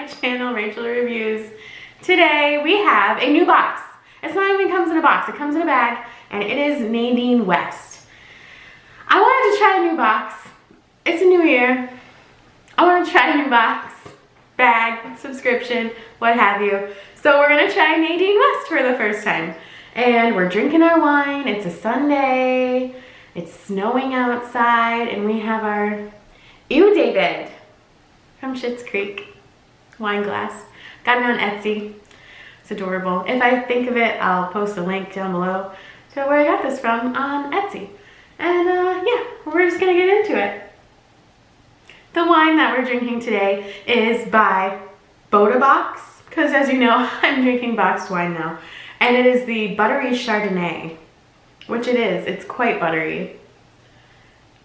channel, Rachel Reviews. Today we have a new box. It's not even comes in a box, it comes in a bag, and it is Nadine West. I wanted to try a new box. It's a new year. I want to try a new box, bag, subscription, what have you. So we're gonna try Nadine West for the first time. And we're drinking our wine. It's a Sunday. It's snowing outside, and we have our Ew David from Schitt's Creek wine glass. Got it on Etsy. It's adorable. If I think of it, I'll post a link down below to where I got this from on Etsy. And yeah, we're just gonna get into it. The wine that we're drinking today is by Boda Box, because as you know, I'm drinking boxed wine now. And it is the Buttery Chardonnay, which it is. It's quite buttery.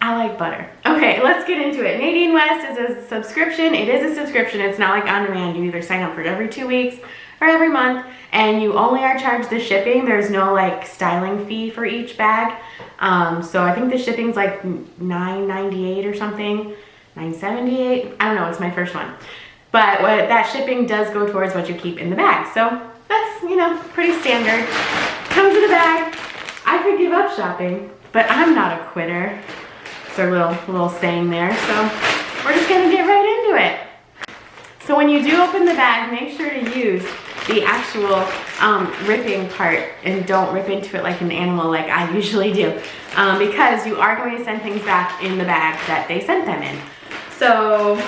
I like butter. Okay, let's get into it. Nadine West is a subscription. It is a subscription. It's not like on demand. You either sign up for it every 2 weeks or every month, and you only are charged the shipping. There's no like styling fee for each bag. So I think the shipping's like $9.98 or something, $9.78. I don't know, it's my first one. But what that shipping does go towards what you keep in the bag. So that's, you know, pretty standard. Comes in a bag. I could give up shopping, but I'm not a quitter. It's our little saying there. So we're just gonna get right into it. So when you do open the bag, make sure to use the actual ripping part and don't rip into it like an animal like I usually do, because you are going to send things back in the bag that they sent them in. So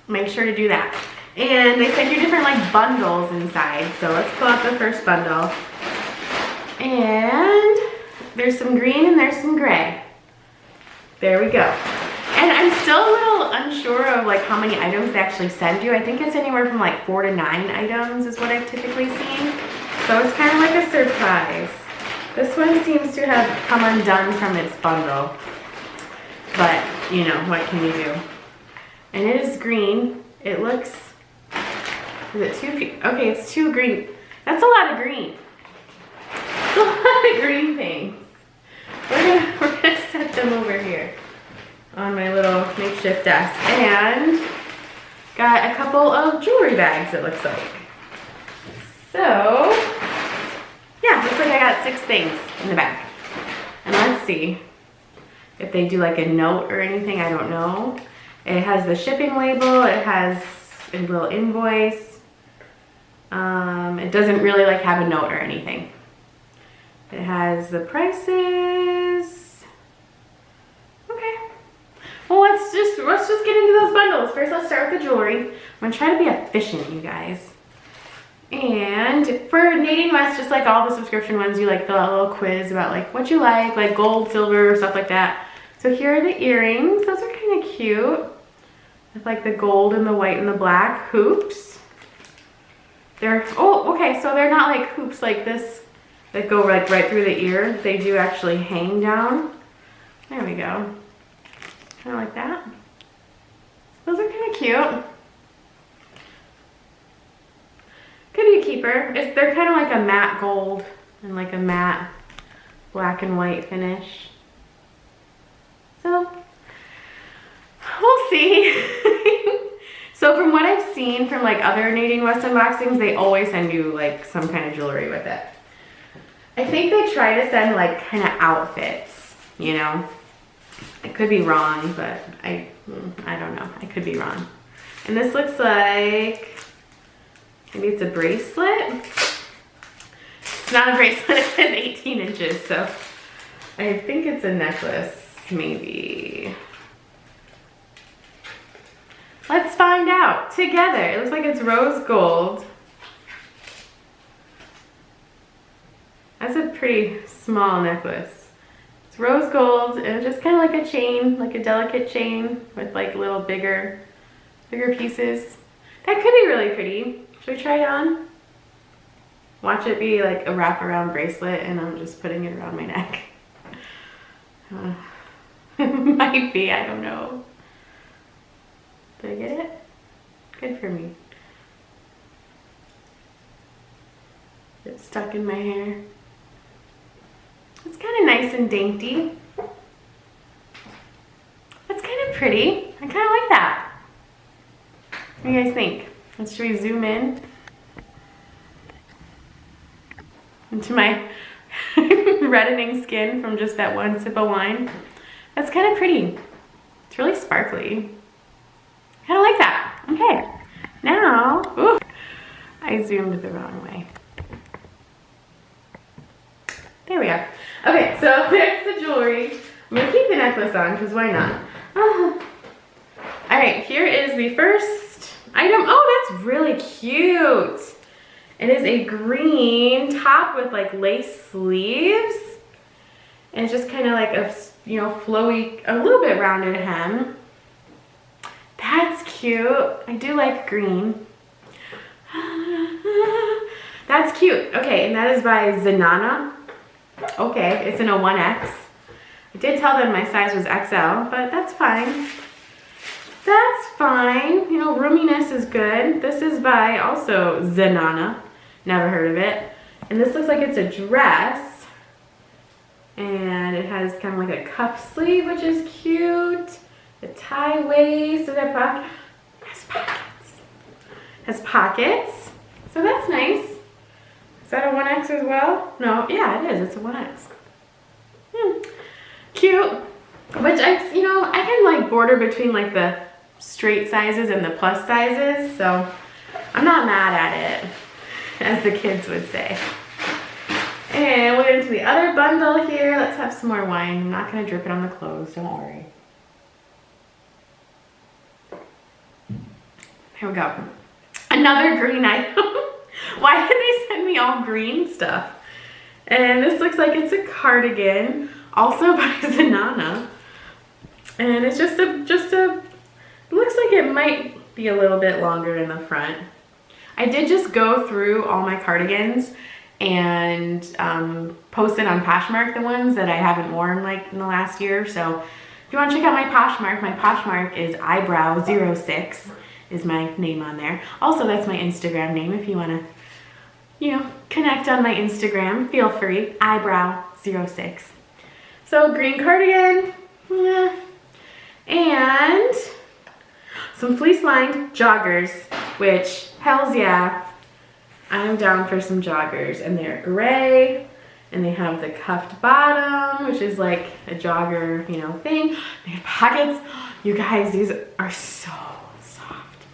make sure to do that. And they send you different like bundles inside. So let's pull out the first bundle. And there's some green and there's some gray. There we go. And I'm still a little unsure of like how many items they actually send you. I think it's anywhere from like 4 to 9 items is what I've typically seen. So it's kind of like a surprise. This one seems to have come undone from its bundle. But, you know, what can you do? And it is green. It looks, is it too, okay, it's too green. That's a lot of green. That's a lot of green things. We're gonna set them over here on my little makeshift desk. And got a couple of jewelry bags, it looks like. So, yeah, looks like I got 6 things in the bag. And let's see if they do like a note or anything, I don't know. It has the shipping label, it has a little invoice. It doesn't really like have a note or anything. It has the prices. Okay. Well, let's just get into those bundles. First, let's start with the jewelry. I'm gonna try to be efficient, you guys. And for Nadine West, just like all the subscription ones, you like fill out a little quiz about like what you like gold, silver, stuff like that. So here are the earrings. Those are kind of cute. With like the gold and the white and the black hoops. They're, oh, okay, so they're not like hoops like this that go like right through the ear. They do actually hang down. There we go. Kind of like that. Those are kind of cute. Could be a keeper. They're kind of like a matte gold and like a matte black and white finish. So, we'll see. So from what I've seen from like other Nadine West unboxings, they always send you like some kind of jewelry with it. I think they try to send like kind of outfits, you know. I could be wrong, but I don't know. I could be wrong. And this looks like, maybe it's a bracelet. It's not a bracelet, it says 18 inches, so I think it's a necklace, maybe. Let's find out together. It looks like it's rose gold. That's a pretty small necklace. It's rose gold and it's just kind of like a chain, like a delicate chain with like little bigger pieces. That could be really pretty. Should we try it on? Watch it be like a wraparound bracelet and I'm just putting it around my neck. It might be, I don't know. Did I get it? Good for me. It's stuck in my hair. It's kind of nice and dainty. That's kind of pretty. I kind of like that. What do you guys think? Should we zoom in into my reddening skin from just that one sip of wine? That's kind of pretty. It's really sparkly. Kind of like that. Okay. Now, ooh, I zoomed the wrong way. There we are. Okay, so there's the jewelry. I'm gonna keep the necklace on because why not? All right, here is the first item. Oh, that's really cute. It is a green top with like lace sleeves. And it's just kind of like a, you know, flowy, a little bit rounded hem. That's cute. I do like green. That's cute. Okay, and that is by Zanana. Okay, it's in a 1X. I did tell them my size was XL, but that's fine. That's fine. You know, roominess is good. This is by also Zanana. Never heard of it. And this looks like it's a dress. And it has kind of like a cuff sleeve, which is cute. A tie waist. Does that pocket? Has pockets. Has pockets. So that's nice. Is that a 1X as well? No, yeah, it is. It's a 1X. Cute. Which you know, I can like border between like the straight sizes and the plus sizes, so I'm not mad at it, as the kids would say. And we'll get into the other bundle here. Let's have some more wine. I'm not gonna drip it on the clothes, don't worry. Here we go. Another green item. Why did they send me all green stuff? And this looks like it's a cardigan, also by Zanana. And it's just a, it looks like it might be a little bit longer in the front. I did just go through all my cardigans and posted on Poshmark the ones that I haven't worn like in the last year. So if you want to check out my Poshmark is eyebrow06 is my name on there. Also, that's my Instagram name if you want to, you know, connect on my Instagram. Feel free, eyebrow06. So green cardigan, yeah. And some fleece-lined joggers, which, hells yeah, I'm down for some joggers. And they're gray, and they have the cuffed bottom, which is like a jogger, you know, thing. They have pockets. You guys, these are so soft.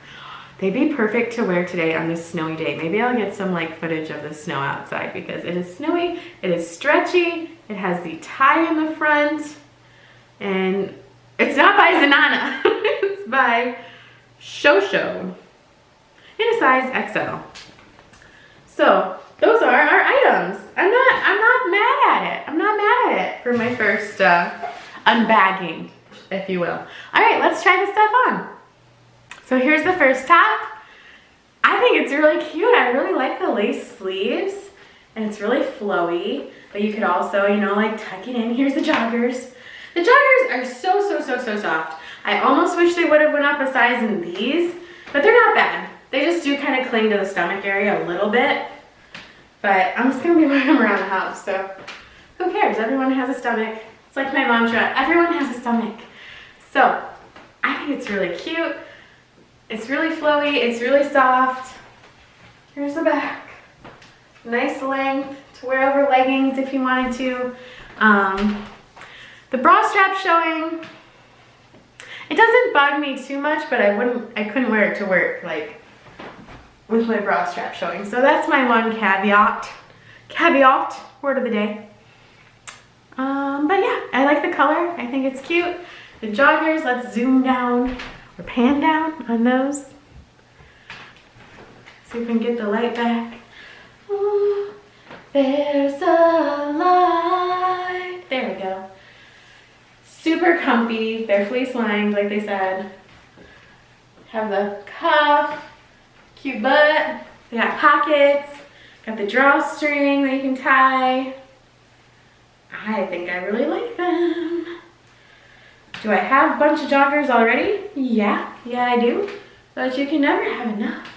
They'd be perfect to wear today on this snowy day. Maybe I'll get some like footage of the snow outside because it is snowy, it is stretchy, it has the tie in the front, and it's not by Zanana, it's by Shosho in a size XL. So those are our items. I'm not mad at it. I'm not mad at it for my first unbagging, if you will. All right, let's try this stuff on. So here's the first top. I think it's really cute. I really like the lace sleeves, and it's really flowy, but you could also, you know, like tuck it in. Here's the joggers. The joggers are so soft. I almost wish they would have went up a size in these, but they're not bad. They just do kind of cling to the stomach area a little bit, but I'm just gonna be wearing them around the house, so who cares? Everyone has a stomach. It's like my mantra, everyone has a stomach. So I think it's really cute. It's really flowy, it's really soft. Here's the back. Nice length to wear over leggings if you wanted to. The bra strap showing. It doesn't bug me too much, but I couldn't wear it to work like with my bra strap showing. So that's my one caveat. Word of the day. But yeah, I like the color. I think it's cute. The joggers, let's zoom down or pan down on those. See if we can get the light back. Ooh, there's a light. There we go. Super comfy. They're fleece lined, like they said. Have the cuff, cute butt. They got pockets. Got the drawstring that you can tie. I think I really like them. Do I have a bunch of joggers already? Yeah, I do. But you can never have enough.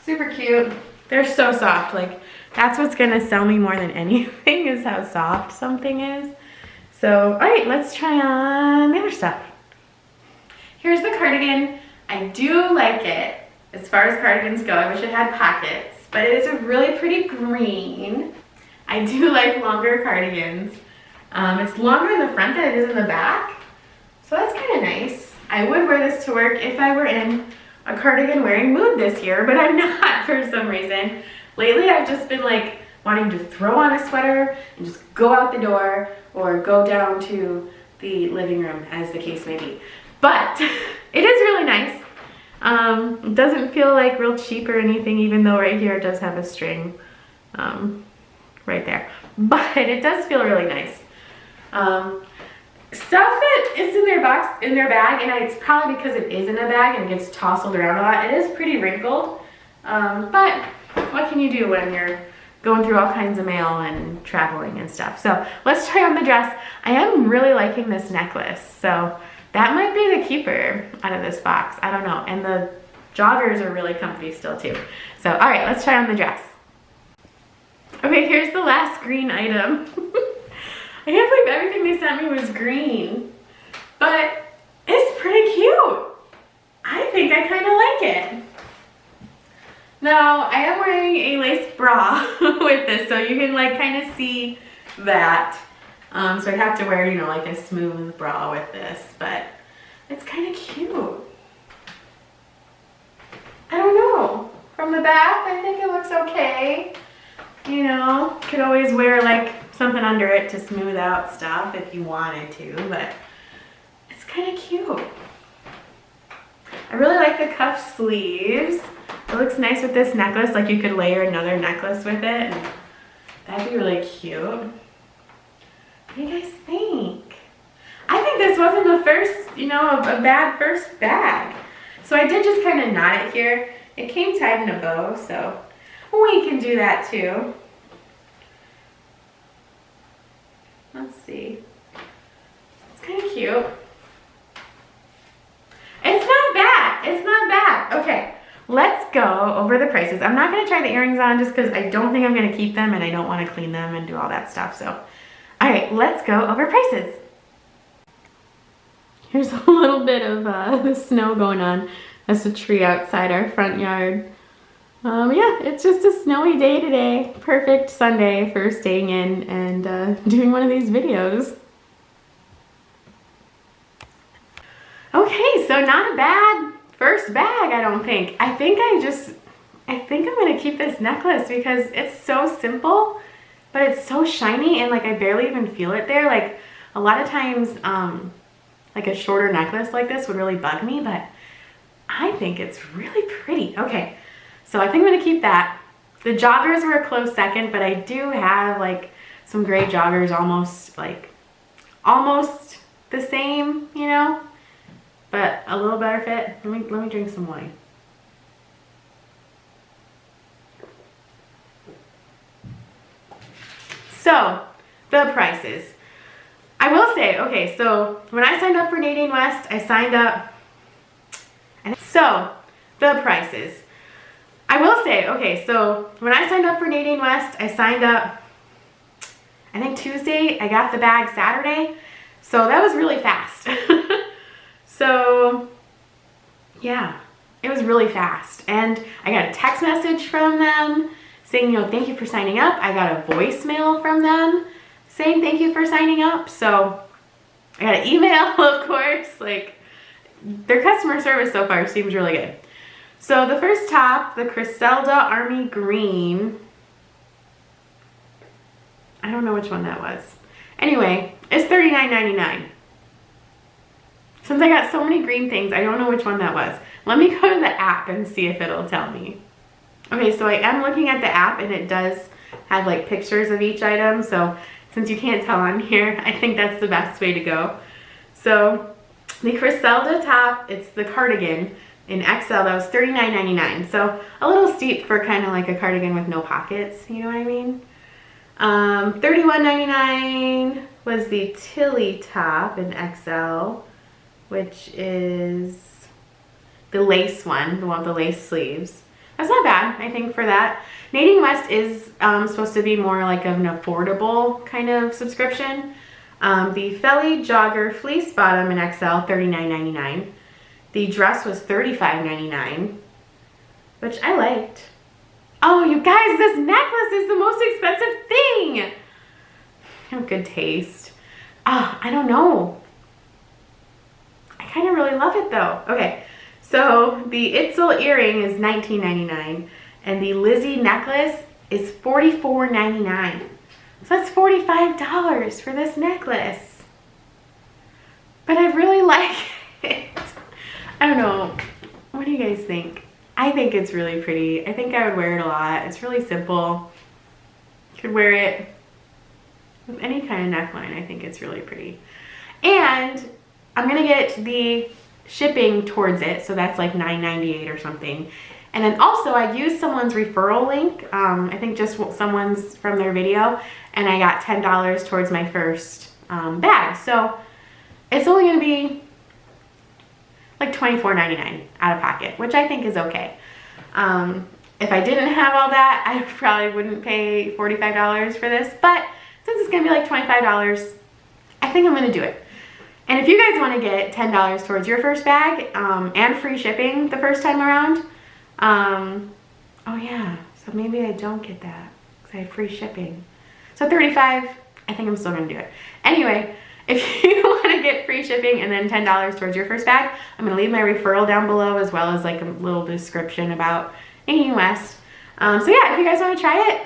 Super cute. They're so soft. Like, that's what's gonna sell me more than anything is how soft something is. So, all right, let's try on the other stuff. Here's the cardigan. I do like it as far as cardigans go. I wish it had pockets, but it is a really pretty green. I do like longer cardigans. It's longer in the front than it is in the back, so that's kind of nice. I would wear this to work if I were in a cardigan wearing mood this year, but I'm not for some reason. Lately I've just been like wanting to throw on a sweater and just go out the door or go down to the living room, as the case may be. But it is really nice. It doesn't feel like real cheap or anything, even though right here it does have a string right there. But it does feel really nice. Stuff that is in their box, in their bag, and it's probably because it is in a bag and it gets tousled around a lot. It is pretty wrinkled, but what can you do when you're going through all kinds of mail and traveling and stuff? So let's try on the dress. I am really liking this necklace, so that might be the keeper out of this box. I don't know. And the joggers are really comfy still too. So all right, let's try on the dress. Okay, here's the last green item. I can't believe everything they sent me was green, but it's pretty cute. I think I kind of like it. Now, I am wearing a lace bra with this, so you can like kind of see that. So I'd have to wear, you know, like a smooth bra with this, but it's kind of cute. I don't know. From the back, I think it looks okay. You know, could always wear like something under it to smooth out stuff if you wanted to, but it's kind of cute. I really like the cuff sleeves. It looks nice with this necklace, like you could layer another necklace with it, and that'd be really cute. What do you guys think? I think this wasn't the first, you know, a bad first bag. So I did just kind of knot it here. It came tied in a bow, so we can do that too. Let's see. It's kind of cute. It's not bad. It's not bad. Okay, let's go over the prices. I'm not going to try the earrings on just because I don't think I'm going to keep them and I don't want to clean them and do all that stuff. So, all right, let's go over prices. Here's a little bit of the snow going on. That's a tree outside our front yard. Yeah, it's just a snowy day today. Perfect Sunday for staying in and doing one of these videos. Okay, so not a bad first bag, I don't think. I think I'm gonna keep this necklace because it's so simple, but it's so shiny and like I barely even feel it there. Like a lot of times, like a shorter necklace like this would really bug me, but I think it's really pretty. Okay. So I think I'm gonna keep that. The joggers were a close second, but I do have like some gray joggers almost the same, you know, but a little better fit. Let me drink some wine. So the prices. I will say, okay, so when I signed up for Nadine West, I signed up, and so the prices. I will say, okay, so when I signed up for Nadine West, I signed up, I think Tuesday, I got the bag Saturday, so that was really fast. So, yeah, it was really fast. And I got a text message from them saying, you know, thank you for signing up. I got a voicemail from them saying thank you for signing up. So, I got an email, of course, like, their customer service so far seems really good. So the first top, the Criselda Army Green, I don't know which one that was. Anyway, it's $39.99. Since I got so many green things, I don't know which one that was. Let me go to the app and see if it'll tell me. Okay, so I am looking at the app and it does have like pictures of each item. So since you can't tell on here, I think that's the best way to go. So the Criselda top, it's the cardigan in XL, that was $39.99. So a little steep for kind of like a cardigan with no pockets, you know what I mean? $31.99 was the Tilly top in XL, which is the lace one, the one with the lace sleeves. That's not bad, I think, for that. Nadine West is supposed to be more like an affordable kind of subscription. The Felly Jogger Fleece Bottom in XL, $39.99. The dress was $35.99, which I liked. Oh, you guys, this necklace is the most expensive thing. I have good taste. I don't know. I kind of really love it though. Okay, so the Itzel earring is $19.99 and the Lizzie necklace is $44.99. So that's $45 for this necklace. But I really like it. I don't know. What do you guys think? I think it's really pretty. I think I would wear it a lot. It's really simple. You could wear it with any kind of neckline. I think it's really pretty. And I'm gonna get the shipping towards it, so that's like $9.98 or something. And then also I used someone's referral link, I think just someone's from their video, and I got $10 towards my first bag. So it's only gonna be like $24.99 out of pocket, which I think is okay. If I didn't have all that, I probably wouldn't pay $45 for this, but since it's gonna be like $25, I think I'm gonna do it. And if you guys wanna get $10 towards your first bag and free shipping the first time around, oh yeah, so maybe I don't get that because I had free shipping. So $35, I think I'm still gonna do it. Anyway, if you wanna get free shipping and then $10 towards your first bag, I'm gonna leave my referral down below as well as like a little description about Nadine West. So yeah, if you guys wanna try it,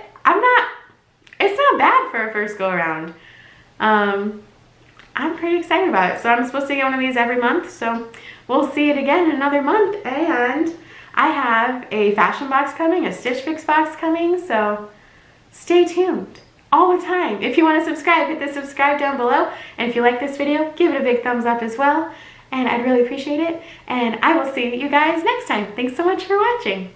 it's not bad for a first go around. I'm pretty excited about it. So I'm supposed to get one of these every month. So we'll see it again in another month. And I have a fashion box coming, a Stitch Fix box coming. So stay tuned all the time. If you want to subscribe, hit the subscribe down below. And if you like this video, give it a big thumbs up as well. And I'd really appreciate it. And I will see you guys next time. Thanks so much for watching.